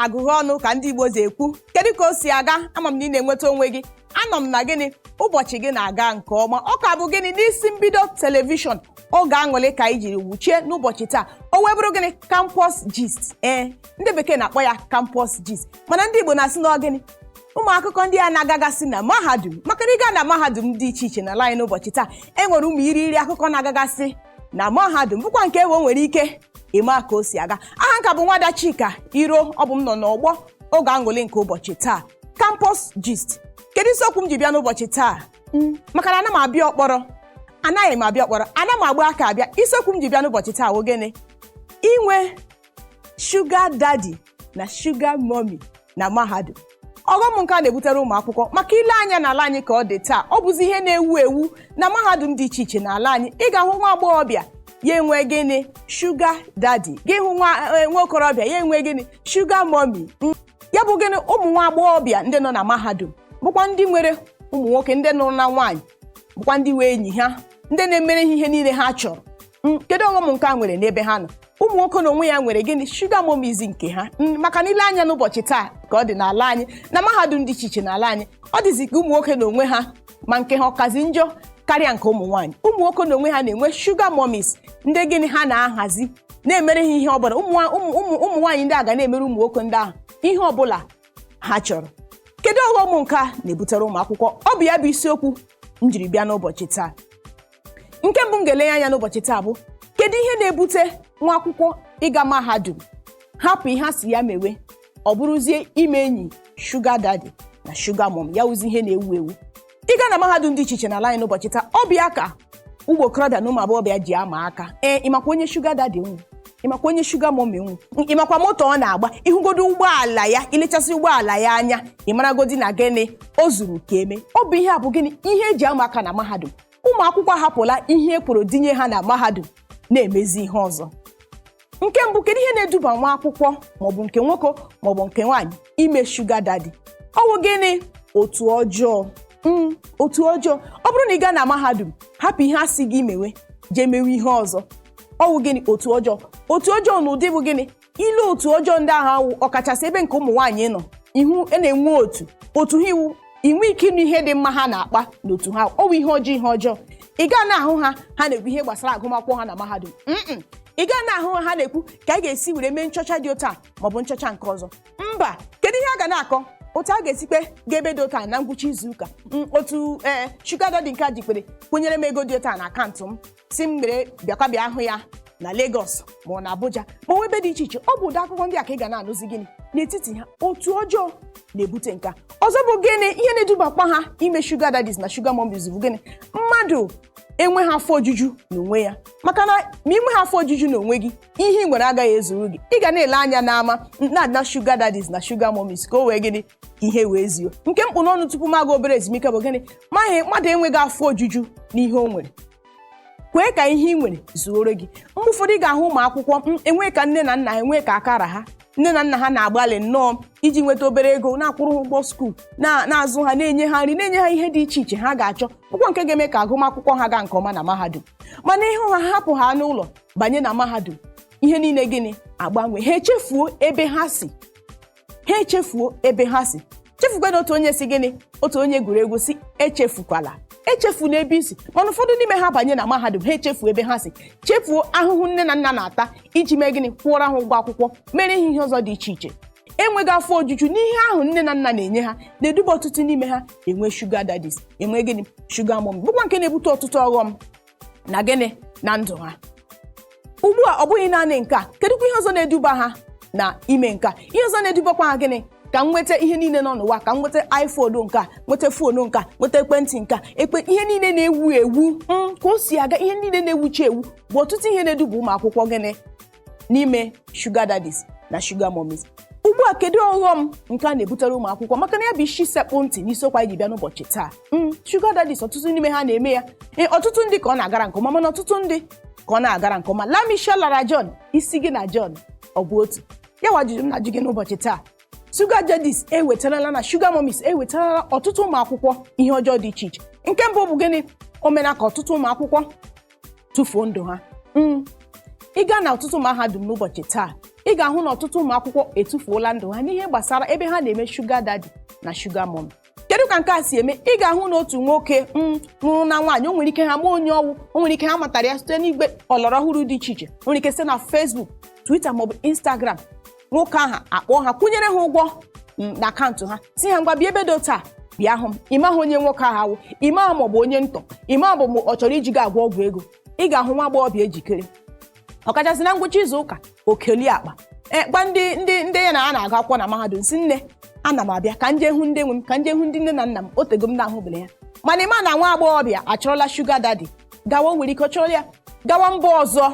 agụghị ọnụ ka ndị Igbo ekwu. Kedu ka o si aga? Ama m na ị na-enweta onwe gị. Anọ m na gịnị ụbọchị gị na-aga nke ọma. Ọ ka bụ gịnị n'isi mbido telivishọn oge aṅụrị ka anyị jiri wuchie n'ụbọchị taa. O wee bụrụ gịnị campus gist. Ndị bekee na-akpọ ya campus gist, mana ndị Igbo na-asị na gịnị ụmụ akụkọ ndị a na-agagasị na mahadum. Maka na ịga na mahadum dị iche iche n'ala anyị n'ụbọchị taa, enwere ụmụ iri akụkọ na-agagasị na mahadum, bụkwa nke ewe nwere ike ịma ka o si aga. Aha nka bụ Nwada Chika Iro, ọ bụ m nọ n'ọgbọ oge aṅụrị nke ụbọchị taa, campus gist. Kedu isiokwu m ji bịa n'ụbọchị taa? Maka na ana m abịa ọkpọrọ, anaghị m abịa ọkpọrọ, ana m agba aka abịa. Isiokwu m ji bịa n'ụbọchị taa bụ gịnị? Inwe sugar daddy na sugar mommy na mahadum. Ọghọm nke a na-ebutere ụmụ akwụkwọ. Maka ile anya n'ala anyị ka ọ dị taa, ọ bụzi ihe na-ewu ewu na mahadum dị iche iche n'ala anyị. Ị ga-ahụ nwa agbọghọbịa ya enwe gịnị sugar daddy, gị hụ nwa okorobịa ya enwe gịnị sugar mommy. Ya bụ gịnị ụmụ nwa agbọghọbịa ndị nọ na mahadum bụkwa ndị nwere ụmụ nwoke ndị nụrụ na nwaanyị, bụkwa ndị wee enyi ha, ndị na-emere ihe niile ha chọrọ. Kedu ọghọm nke a nwere n'ebe ha nọ? Ụmụ nwoke na onwe ya nwere gịnị sugar mommies nke ha. Maka na ile anya n'ụbọchị taa ka ọ dị n'ala anyị na mahadum dị iche iche n'ala anyị, ọ dịzi ka ụmụ nwoke na onwe ha ma nke ha ọkazi njọ karịa nke ụmụ nwaanyị. Ụmụ nwoke na onwe ha na-enwe sugar mommies ndị gịnị ha na-ahazi na-emere ha ihe ọbụla. Ụmụ nwaanyị ndị a ga na-emere ụmụ nwoke ndị ahụ ihe ọbụla ha chọrọ. Kedu ọghọm nke a na-ebutere ụmụ akwụkwọ? Ọ bụ ya bụ isiokwu m jiri bịa n'ụbọchị taa. Nke mbụ m ga-ele anya n'ụbọchị taa bụ kedu ihe na-ebute nwa akwụkwọ ịga mahadum hapụ ihe a si ya mewe, ọ bụrụzie ime enyi sugar daddy na sugar mom, ya wụzi ihe na-ewu ewu. Ịga na mahadum dị iche iche n'ala anyị n'ụbọchị taa, ọ bụ ya ka ụmụ okorobịa na ụmụ agbọghọbịa ji ama aka. Ịmakwa onye sugar daddy nwu, ịmakwa onye sugar mom nwu, ịmakwa moto ọ na-agba, ịhụgodo ụgbọala ya, ilechasị ụgbọala ya anya, ịmaragodi na gịnị o zuru ka eme. Ọ bụ ihe a bụ gịnị ihe eji ama aka na mahadum. Ụmụ akwụkwọ ahapụla ihe ekworo dinye ha na mahadum na-emezi ihe ọzọ. Nke mbụ, kedu ihe na-eduba nwa akwụkwọ maọbụ nke nwoke maọbụ nke nwaanyị ime sugar daddy? Ọ bụ gịnị? Otu ọjọọ. Otu ọjọọ. Ọ bụrụ na ị gaa na mahadum hapụ ihe a sị gị mewe jee mewe ihe ọzọ, ọ bụ gịnị? Otu ọjọọ. Otu ọjọọ na ụdị bụ gịnị? Ile otu ọjọọ ndị ahụ ọkachasị ebe nke ụmụ nwaanyị nọ, ihu na-enwe otu ha iwu inwe ike ịnụ ihe dị mma ha na-akpa n'otu ha. Ọ bụ ihe ọjọọ, ihe ọjọọ. Ị gaa na-ahụ ha na-ekwu ihe gbasara agụmakwụkwọ ha na mahadum. Ị gaa na-ahụ ha na-ekwu ka a ga-esi were mee nchọcha dị otu a maọbụ nchọcha nke ọzọ. Mba, kedu ihe a ga na-akọ? Otu a ga-esikpe ga-ebe dị otu a na ngwụcha izu ụka. Otu sugar daddy nke a jikpere kwụnyere m ego dị otu a na akaụntụ m, si m mere bịa hụ ya na Lagos ma ọ na Abuja ma ọ ebe dị iche iche. Ọ bụ ụdị akụkọ ndị a ka ị ga na-anụzi gịnị n'etiti ha. Otu ọjọọ na-ebute nke a. Ọzọ bụ gịnị ihe na-edubakwa ha ime sugar daddies na sugar mommies bụ gịnị? Mmadụ enwe ha afọ ojuju n'onwe ya. Maka na ma inwe ha afọ ojuju n'onwe gị, ihe ị nwere agaghị ezuru gị. Ị ga na-ele anya n'ama na sugar daddies na sugar mommies ka o wee gịnị ihe wee zio. Nke mkpụ n'ọnụ tupu m aga obere ezumike bụ gịnị? Mmadụ enweghị afọ ojuju n'ihe o nwere. Kwee ka ihe ị nwere zuoro gị. Mgbe ụfọdụ ị ga-ahụ ụmụ akwụkwọ enwe ka nne na nna enwe ka akara ha. Nne na nna ha na-agbalị nnọọ iji nweta obere ego, na-akwụrụ ha ụgwọ skuul, na-azụ ha, na-enye ha nri, na-enye ha ihe dị iche iche ha ga-achọ, ụgwọ nke ga-eme ka agụmakwụkwọ ha gaa nke ọma na mahadum. Mana ịhụ ha hapụ ha n'ụlọ banye na mahadum, ihe niile gịnị agbanwe. Ha echefuo ebe ha si. Chefukwana otu onye si gịnị, otu onye egwuregwu si echefukwala. Echefula ebe isi. Mana ụfọdụ n'ime ha banye na mahadum ha echefuo ebe ha si, chefuo ahụhụ nne na nna na-ata iji mee gịnị kwụọrọ ha ụgwọ akwụkwọ, mere ihe ọzọ dị iche iche. Enweghị afọ ojuju n'ihe ahụ nne na nna na-enye ha na-eduba ọtụtụ n'ime ha enwe sugar daddies, enwe gịnị sugar mom, bụkwa nke na-ebute ọtụtụ ọghọm na gịnị na ndụ ha. Ugbu a ọ bụghị naanị nke a, kedụkwa ihe ọzọ na-eduba ha na ime nke a? Ihe ọzọ na-edubakwa ha gịnị? Ka m nweta ihe niile nọ n'ụwa, ka m nweta iPhone nke a, nweta foonu nke a, nweta ekwentị nke a, ihe niile na-ewu ewu. Ka o si aga, ihe niile na-ewuchi ewu bụ ọtụtụ ihe na-eduba ụmụ akwụkwọ gịnị n'ime sugar daddies na sugar mommies. Ugbu a kedu ọghọm nke a na-ebutere ụmụ akwụkwọ? Maka na ya bụ isi sekpụ ntị n'isiokwu anyị ji bịa n'ụbọchị taa. Sugar daddies ọtụtụ n'ime ha na-eme ya. Ọtụtụ ndị ka ọ na-agara nke ọma, mana ọtụtụ ndị ka ọ na-agara nke ọma. La Michelle lara John, isi gị na John ọ bụ otu? Ya wa ajụjụ m na-ajụ gị n'ụbọchị taa. Sugar daddies ewetarala na sugar mommies ewetarala ọtụtụ ụmụ akwụkwọ ihe ọjọọ dị iche iche. Nke mbụ bụ gịnị? O mena ka ọtụtụ ụmụ akwụkwọ tụfuo ndụ ha. ị gaa na ọtụtụ mahadum n'ụbọchị taa ị ga-ahụ na ọtụtụ ụmụakwụkwọ etufuola ndụ ha n'ihe gbasara ebe ha na-eme sugar daddy na sugar mommy. Kedu ka nke a si eme? Ị ga-ahụ na otu nwoke nwụrụ na nwaanyị, o nwere ike ha ma onye ọnwụ, o nwere ike ha matara ya site n'igwe ọlọrọ ọhụrụ dị iche iche, o nwere ike site na Facebook, Twitter maọbụ Instagram. Nwoke ahụ akpọ ha, kwụnyere ha ụgwọ na akaụntụ ha, si ha ngwa bịa ebe do taa, bịa hụ m. Ịma ha onye nwoke ahụ awụ, ịma ha maọbụ onye ntọ, ịma ha bụ ọ chọrọ iji gị agwọ ọgwụ ego. Ị ga-ahụ nwa agbọghọbịa ejikere, ọkachasị na ngwụcha izu ụka okeli akpa gba ndị ya na a na-agụ akwụkwọ na mahadum, si nne ana m abịa ka nje hụ ndị nwe m, ka nje hụ ndị nne na nna m, otego m na-ahụbele ya. Mana ịma na nwa agbọghọbịa achọrọla sugar daddy, gawa o nwere ike chọrọ ya gawa mba ọzọ,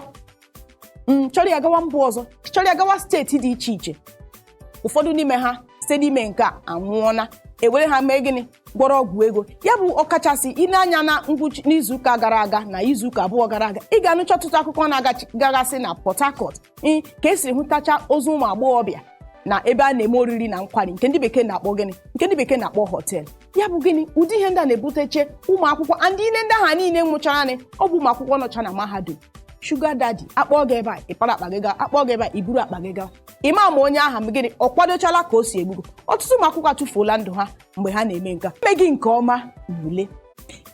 chọrọ ya gawa mba ọzọ, chọrọ ya gawa steeti dị iche iche. Ụfọdụ n'ime ha site n'ime nke a anwụọna, ewere ha mee gịnị? Gwọrọ ọgwụ ego. Ya bụ ọkachasị ile anya na ngwụcha n'izuụka gara aga na izuụka abụọ gara aga, ị ga-anụcha ọtụtụ akụkọ na-agagasị na Port Harcourt ka esiri hụtacha ozu ụmụ agbọghọbịa na ebe a na-eme oriri na nkwari nke ndị bekee na-akpọ gịnị? Nke ndị bekee na-akpọ họtel. Ya bụ gịnị? Ụdị ihe ndị a na-ebuteche ụmụ akwụkwọ andị ile ndị ha niile nwụchara nị, ọ bụ ụmụ akwụkwọ nọcha na mahadum. Sugar daddy akpọ gị ebe a ịpara akpa gị gaa, akpọ gị ebe a iburu akpa gị gaa. Ịma ma onye aha gịnị ọ kwadochala ka o si egbugo. Ọtụtụ ụmụ akwụkwọ atụfuola ndụ ha mgbe ha na-eme nke a. Emeghị nke ọma n'ule,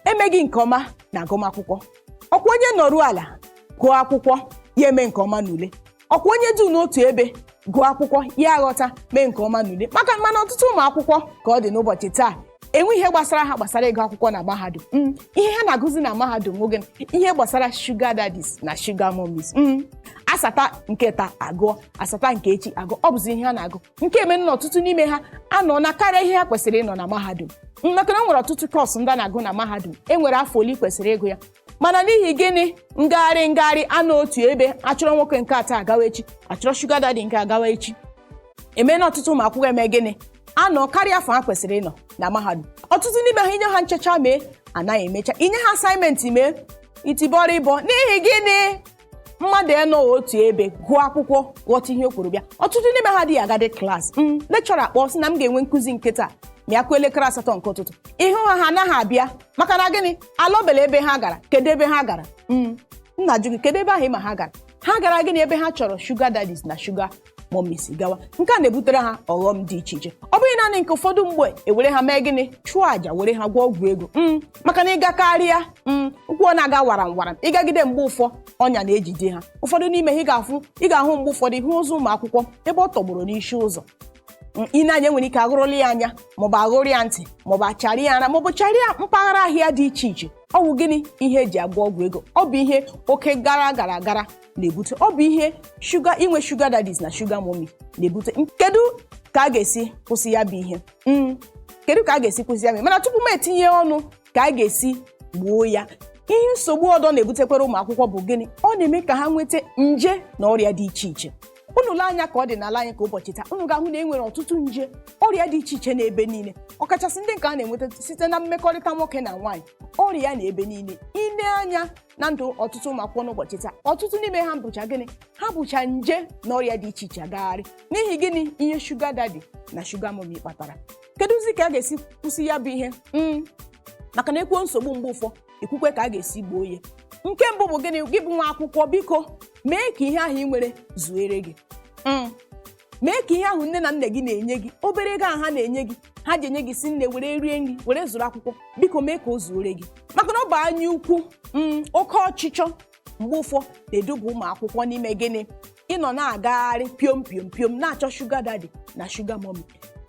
emeghị nke ọma na agụmakwụkwọ. Ọkwa onye nọrụ ala gụọ akwụkwọ ya eme nke ọma n'ule, ọkwa onye du n'otu ebe gụọ akwụkwọ ya aghọta mee nke ọma n'ule. Mana ọtụtụ ụmụ akwụkwọ ka ọ dị n'ụbọchị taa enwe ihe gbasara ha gbasara ịgụ akwụkwọ na mahadum. Ihe ha na-agụzi na mahadum oge ihe gbasara sugar daddies na sugar mummies. Asata nke taa agụọ, asata nke echi agụọ, ọ bụzi ihe ha na-agụ. Nke eme na ọtụtụ n'ime ha anọ na karịa ihe ha kwesịrị ịnọ na mahadum. Maka na o nwere ọtụtụ kọọsụ ndị a na-agụ na mahadum, enwere afọ ole kwesịrị ịgụ ya. Mana n'ihi gịnị? Ngagharị anọ otu ebe, achọrọ nwoke nke ata agawa echi, achọrọ sugar daddy nke agawa echi. Eme na ọtụtụ ụmụ akwụkwọ eme gịnị? Anọ karịa afọ ha kwesịrị ịnọ na mahadum. Ọtụtụ n'ime ha inye ha nchecha mee anaghị emecha, inye ha asaịmentị mee itibọrọ ịbọ. N'ihi gịnị? Mmadụ enọ otu ebe gụọ akwụkwọ ghọta ihe o kwuru bịa. Ọtụtụ n'ime ha adịghị agadi klaasị. Lekchọra akpọ sị na m ga-enwe nkụzi nkịta ma ya kụọ elekere 8 nke ụtụtụ. Ịhụ ha anaghị abịa maka na gịnị? Alọbele ebe ha gara. Kedu ebe ha gara? Nna jụ gị kedu ebe ahụ ịma ha gara? Ha gara gịnị? Ebe ha chọrọ sugar daddies na sugar mummies gawa. Nke a na-ebutere ha ọghọm dị iche iche. Ọ bụghị naanị nke ụfọdụ mgbe ewere ha mee gịnị? Chụọ àjà, were ha gwọọ ọgwụ ego. Maka na ịga karịa ụkwụ ọ na-aga waram ịgagide mgbe ụfọ ọnya na-ejide ha. Ụfọdụ n'ime ha ị ga-ahụ mgbe ụfọdụ hụ ozu ụmụ akwụkwọ ebe ọ tọgbọrọ n'isi ụzọ. Ị na-anya nwere ike agụrụla ya anya maọbụ agụrụ ya ntị maọbụ achara ya ara maọbụ charịa mpaghara ahịa dị iche iche. Ọ bụ gịnị? Ihe eji agwọ ọgwụ ego. Ọ bụ ihe oke gara na-ebute. Ọ bụ ihe inwe sugar daddies na sugar mommy na-ebute. Kedu ka a ga-esi kwụsị ya bụ ihe? Kedu ka a ga-esi kwụsị ya? Mana tupu m etinye ọnụ ka a ga-esi gbuo ya, ihe nsogbu ọdọ na-ebutekwara ụmụ akwụkwọ bụ gịnị? Ọ na-eme ka ha nweta nje na ọrịa dị iche iche. Unu lee anya ka ọ dị n'ala anyị ka ụbọchị taa, unu ga-ahụ na e nwere ọtụtụ nje ọrịa dị iche iche n'ebe niile, ọkachasị ndị nke a na-enweta site na mmekọrịta nwoke na nwaanyị. Ọrịa na ebe niile. Ile anya na ndụ ọtụtụ ụmụ akwụkwọ n'ụbọchị taa, ọtụtụ n'ime ha bụcha gịnị? Ha bụcha nje na ọrịa dị iche iche agagharị. N'ihi gịnị? Ihe sugar daddy na sugar mommy kpatara. Kedụzi ka a ga-esi kwụsị ya bụ ihe? Maka na ekwuo nsogbu mgbe ụfọ ekwukwe ka a ga-esi gboo ya. Nke mbụ bụ gịnị? Gị bụ nwa akwụkwọ, biko mee ka ihe ahụ ị nwere zuere gị. Mee ka ihe ahụ nne na nna gị na-enye gị, obere ego ahụ ha na-enye gị, ha ji enye gị si nne were rie nri, were zụrụ akwụkwọ, biko mee ka o zuore gị. Maka na ọ bụ anya ukwu oke ọchịchọ mgbe ụfọ na-eduba ụmụ akwụkwọ n'ime gịnị? Ịnọ na-agagharị piom na-achọ sugar daddy na sugar mommy.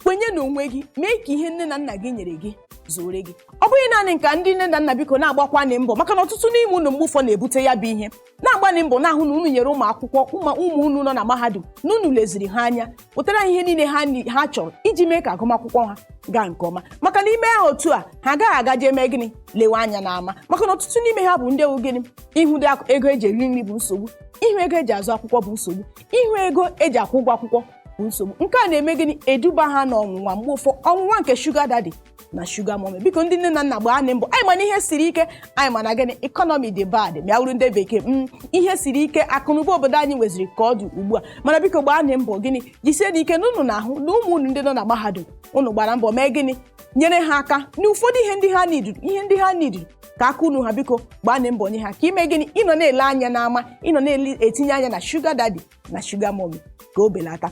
Kwenye n'onwe gị, mee ka ihe nne na nna gị nyere gị zuore gị. Ọ bụghị naanị nke ndị nne na nna, biko na-agbakwanị mbọ, maka na ọtụtụ n'ime unu mgbe ụfọ na-ebute ya bụ ihe. Na-agbanị mbọ na-ahụ na unu nyere ụmụ akwụkwọ ụmụ unu nọ na mahadum na unu leziri ha anya, wetara ihe niile ha chọrọ iji mee ka agụmakwụkwọ ha gaa nke ọma. Maka na ime ha otu a, ha agaghị agaje eme gịnị? Lewe anya n'ama. Maka na ọtụtụ n'ime ha bụ ndị ewu gịnị? Ihu ego eji eri nri bụ nsogbu, ihu ego eji azụ akwụkwọ bụ nsogbu, ihu ego eji akwụ ụgwọ akwụkwọ bụ nsogbu. Nke a na-eme gịnị? Eduba ha n'ọnwụnwa mgbe ụfọ, ọnwụnwa nke sugar daddy na sugar mommy. Biko ndị nne na nna gbaa mbọ. Anyị ma na ihe siri ike, anyị ma na gịnị? Economy dị bad ma wuru ndị bekee. Ihe siri ike, akụnụba obodo anyị nweziri ka ọ dị ugbu a. Mana biko gbaa mbọ gịnị? Jisie n'ike na unu na-ahụ na ụmụ unu ndị nọ na mahadum unu gbara mbọ mee gịnị? Nyere ha aka n'ụfọdụ ihe ndị ha nidiri ka aka unu ha biko gbaa na mbọ nye ha ka ime gịnị ịnọ na-ele anya n'ama ịnọ na-etinye anya na shuga daddy na shuga mommy ka o belata